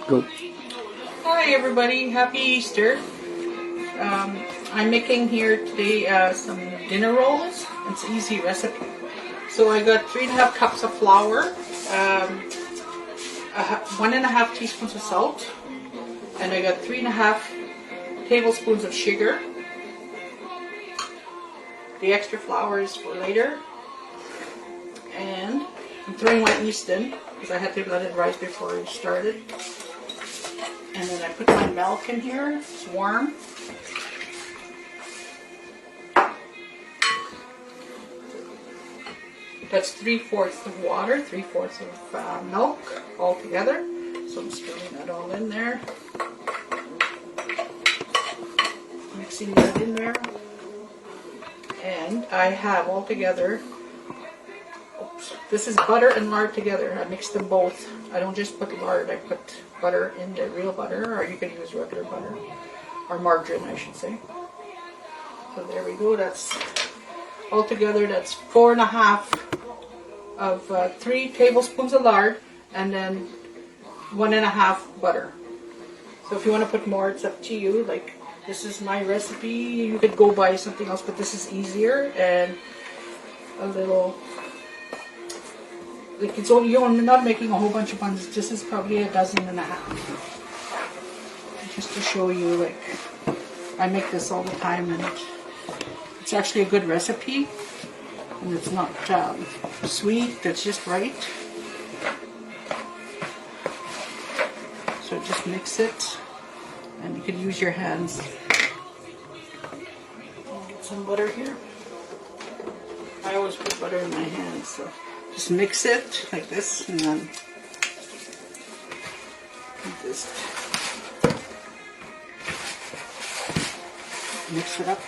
Go. Hi everybody, happy Easter. I'm making here today some dinner rolls. It's an easy recipe. So I got 3.5 cups of flour, 1.5 teaspoons of salt, and I got 3.5 tablespoons of sugar. The extra flour is for later. And I'm throwing my yeast in because I had to let it rise before I started. And then I put my milk in here. It's warm. That's 3/4 of water, 3/4 of milk all together. So I'm stirring that all in there. Mixing that in there. And I have all together, this is butter and lard together. I mix them both. I don't just put lard, I put butter in there, real butter, or you can use regular butter, or margarine I should say. So there we go, that's all together, that's 4.5 of 3 tablespoons of lard, and then 1.5 butter. So if you want to put more, it's up to you. Like, this is my recipe, you could go buy something else, but this is easier and a little, like, it's only, you're not making a whole bunch of buns. This is probably 1.5 dozen. Just to show you, like, I make this all the time, and it's actually a good recipe, and it's not sweet. It's just right. So just mix it, and you could use your hands. I'll get some butter here. I always put butter in my hands, so. Just mix it like this, and then just mix it up.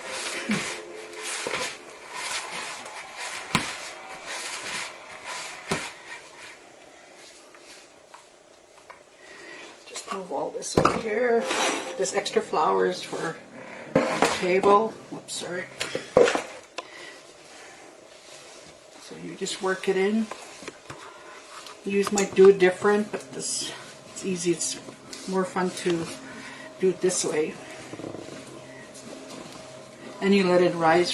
Just move all this over here. This extra flour is for the table. Oops, sorry. So you just work it in. You might do it different, but this, it's easy. It's more fun to do it this way. And you let it rise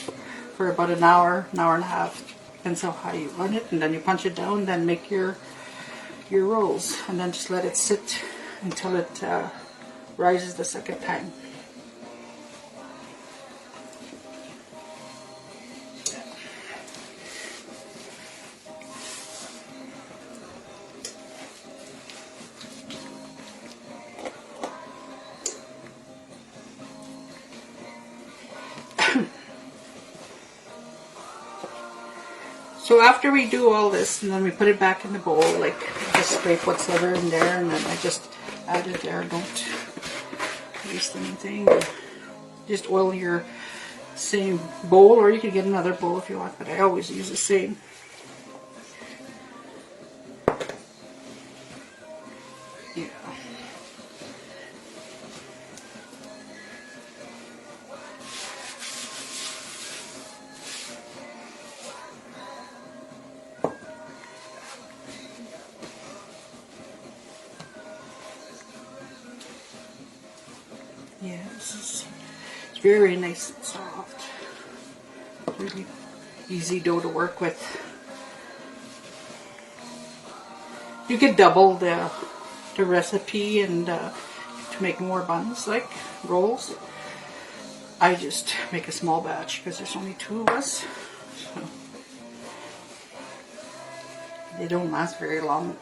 for about an hour and a half. Depends on how you run it. And then you punch it down, then make your rolls. And then just let it sit until it rises the second time. So after we do all this, and then we put it back in the bowl, like, just scrape what's ever in there, and then I just add it there. Don't waste anything. Just oil your same bowl, or you could get another bowl if you want, but I always use the same. Yeah. Yeah, it's very nice and soft. Really easy dough to work with. You could double the recipe and to make more buns, like rolls. I just make a small batch because there's only 2 of us. So they don't last very long.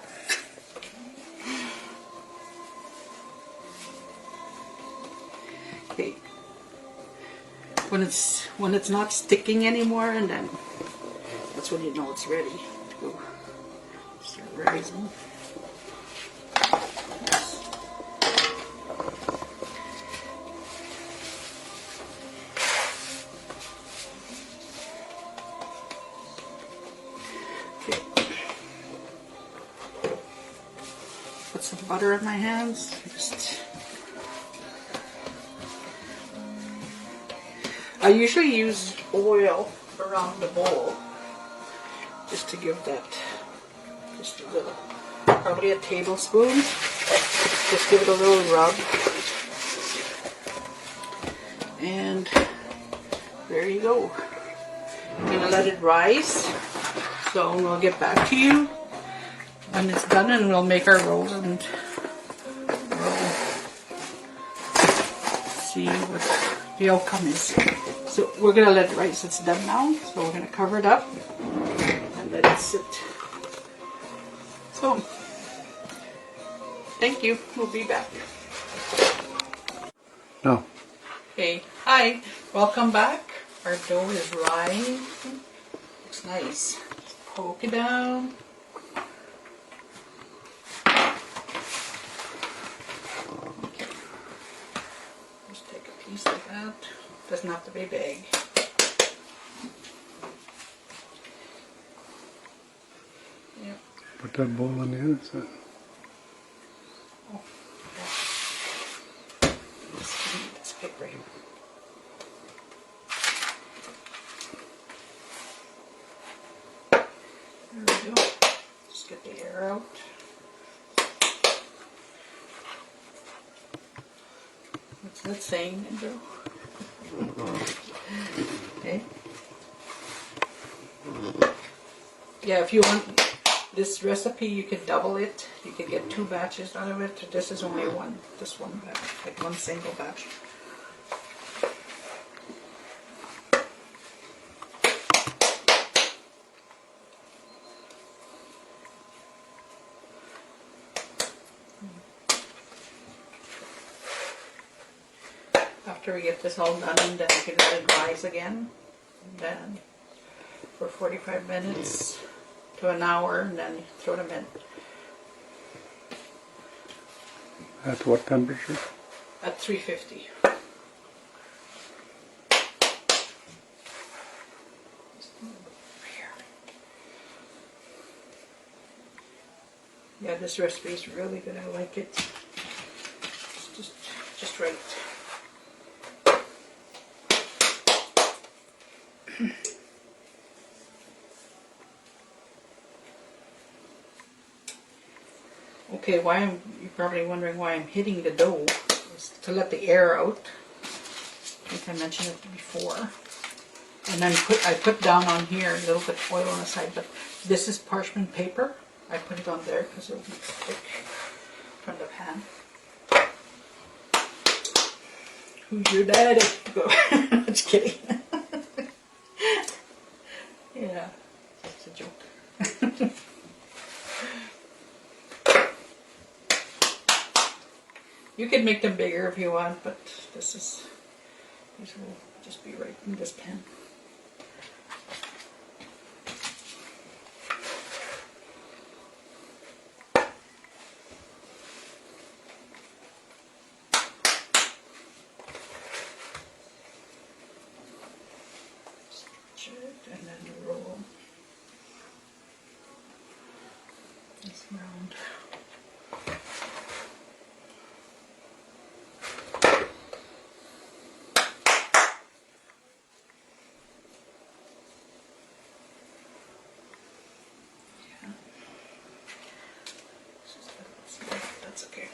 Okay, when it's not sticking anymore, and then that's when you know it's ready to go start rising. Okay, put some butter in my hands. I usually use oil around the bowl just to give that, just a little, probably a tablespoon. Just give it a little rub. And there you go. I'm going to let it rise. So we'll get back to you when it's done, and we'll make our rolls and we'll see what the outcome is. So we're going to let it rise. It's done now. So we're going to cover it up and let it sit. So thank you. We'll be back. No. Okay. Hi. Welcome back. Our dough is rising. Looks nice. Poke it down. Okay. Just take a piece like that. Doesn't have to be big. Yep. Put that bowl on the other side. Oh, yeah. This paper here. There we go. Just get the air out. What's that saying, Andrew? Okay. Yeah, if you want this recipe, you can double it. You can get 2 batches out of it. This is only one. This one batch, like one single batch. After we get this all done, and then we can let it rise again. And then for 45 minutes to an hour, and then throw them in. At what temperature? At 350. Yeah, this recipe is really good. I like it. It's just right. Okay, you're probably wondering why I'm hitting the dough. It's to let the air out. I think I mentioned it before. And then I put down on here a little bit of oil on the side, but this is parchment paper. I put it on there because it will be thick from the pan. Who's your daddy? Go. Just kidding. Yeah, it's a joke. You can make them bigger if you want, but these will just be right in this pan. Stretch it and then roll this round. That's okay.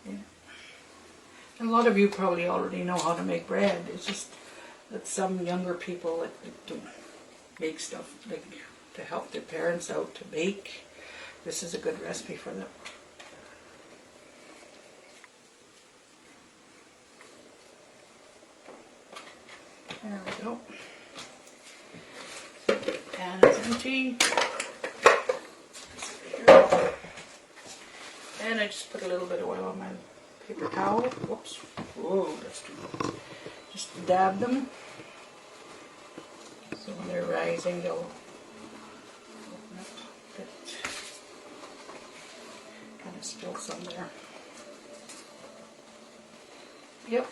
Yeah. A lot of you probably already know how to make bread. It's just that some younger people like to make stuff like to help their parents out to bake. This is a good recipe for them. There we go. Pan is empty. And I just put a little bit of oil on my paper towel. Whoops. Whoa, that's too much. Just dab them. So when they're rising, they'll open up a bit. Kind of spill some there. Yep.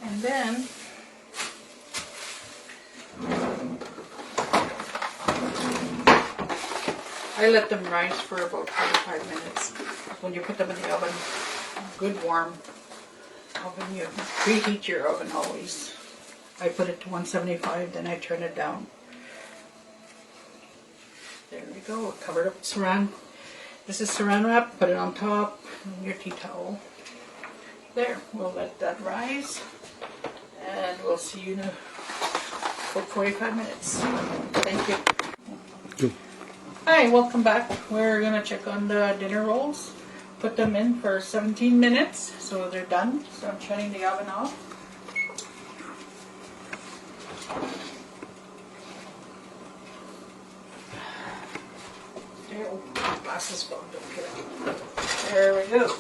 And then I let them rise for about 45 minutes. When you put them in the oven, good warm oven, you preheat your oven always. I put it to 175, then I turn it down. There we go, covered up with saran. This is saran wrap, put it on top, and your tea towel. There, we'll let that rise, and we'll see you in about 45 minutes. Thank you. Good. Hi, welcome back. We're gonna check on the dinner rolls. Put them in for 17 minutes, so they're done. So I'm shutting the oven off. There, oh, my glasses fogged up here. There we go.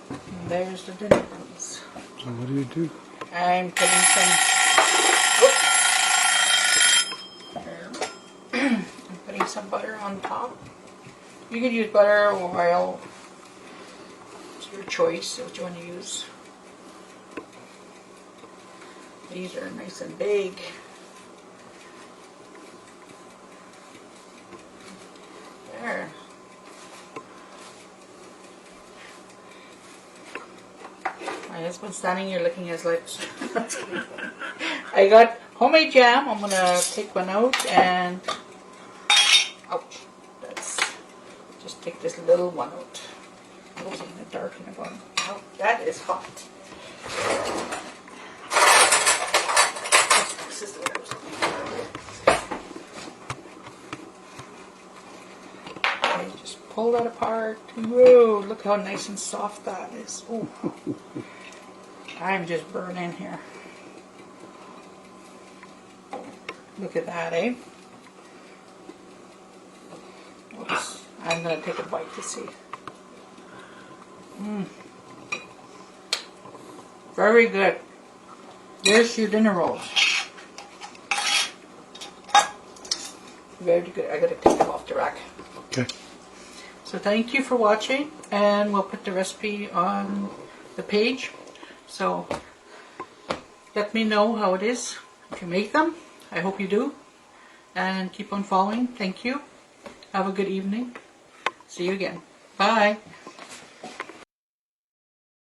And there's the dinner rolls. So what do you do? I'm putting some. I'm putting some butter on top. You could use butter or oil. It's your choice what you want to use. These are nice and big. There. My husband's standing here licking his lips. I got homemade jam. I'm gonna take one out and ouch. That's just take this little one out. Oh, it's in the dark in the bottom. Oh, that is hot. This is what I was looking for. Okay, just pull that apart. Whoa, look how nice and soft that is. Oh, I'm just burning here. Look at that, eh? Oops. I'm going to take a bite to see. Very good. There's your dinner rolls. Very good. I got to take them off the rack. Okay. So thank you for watching, and we'll put the recipe on the page. So let me know how it is if you make them. I hope you do. And keep on following. Thank you. Have a good evening. See you again. Bye.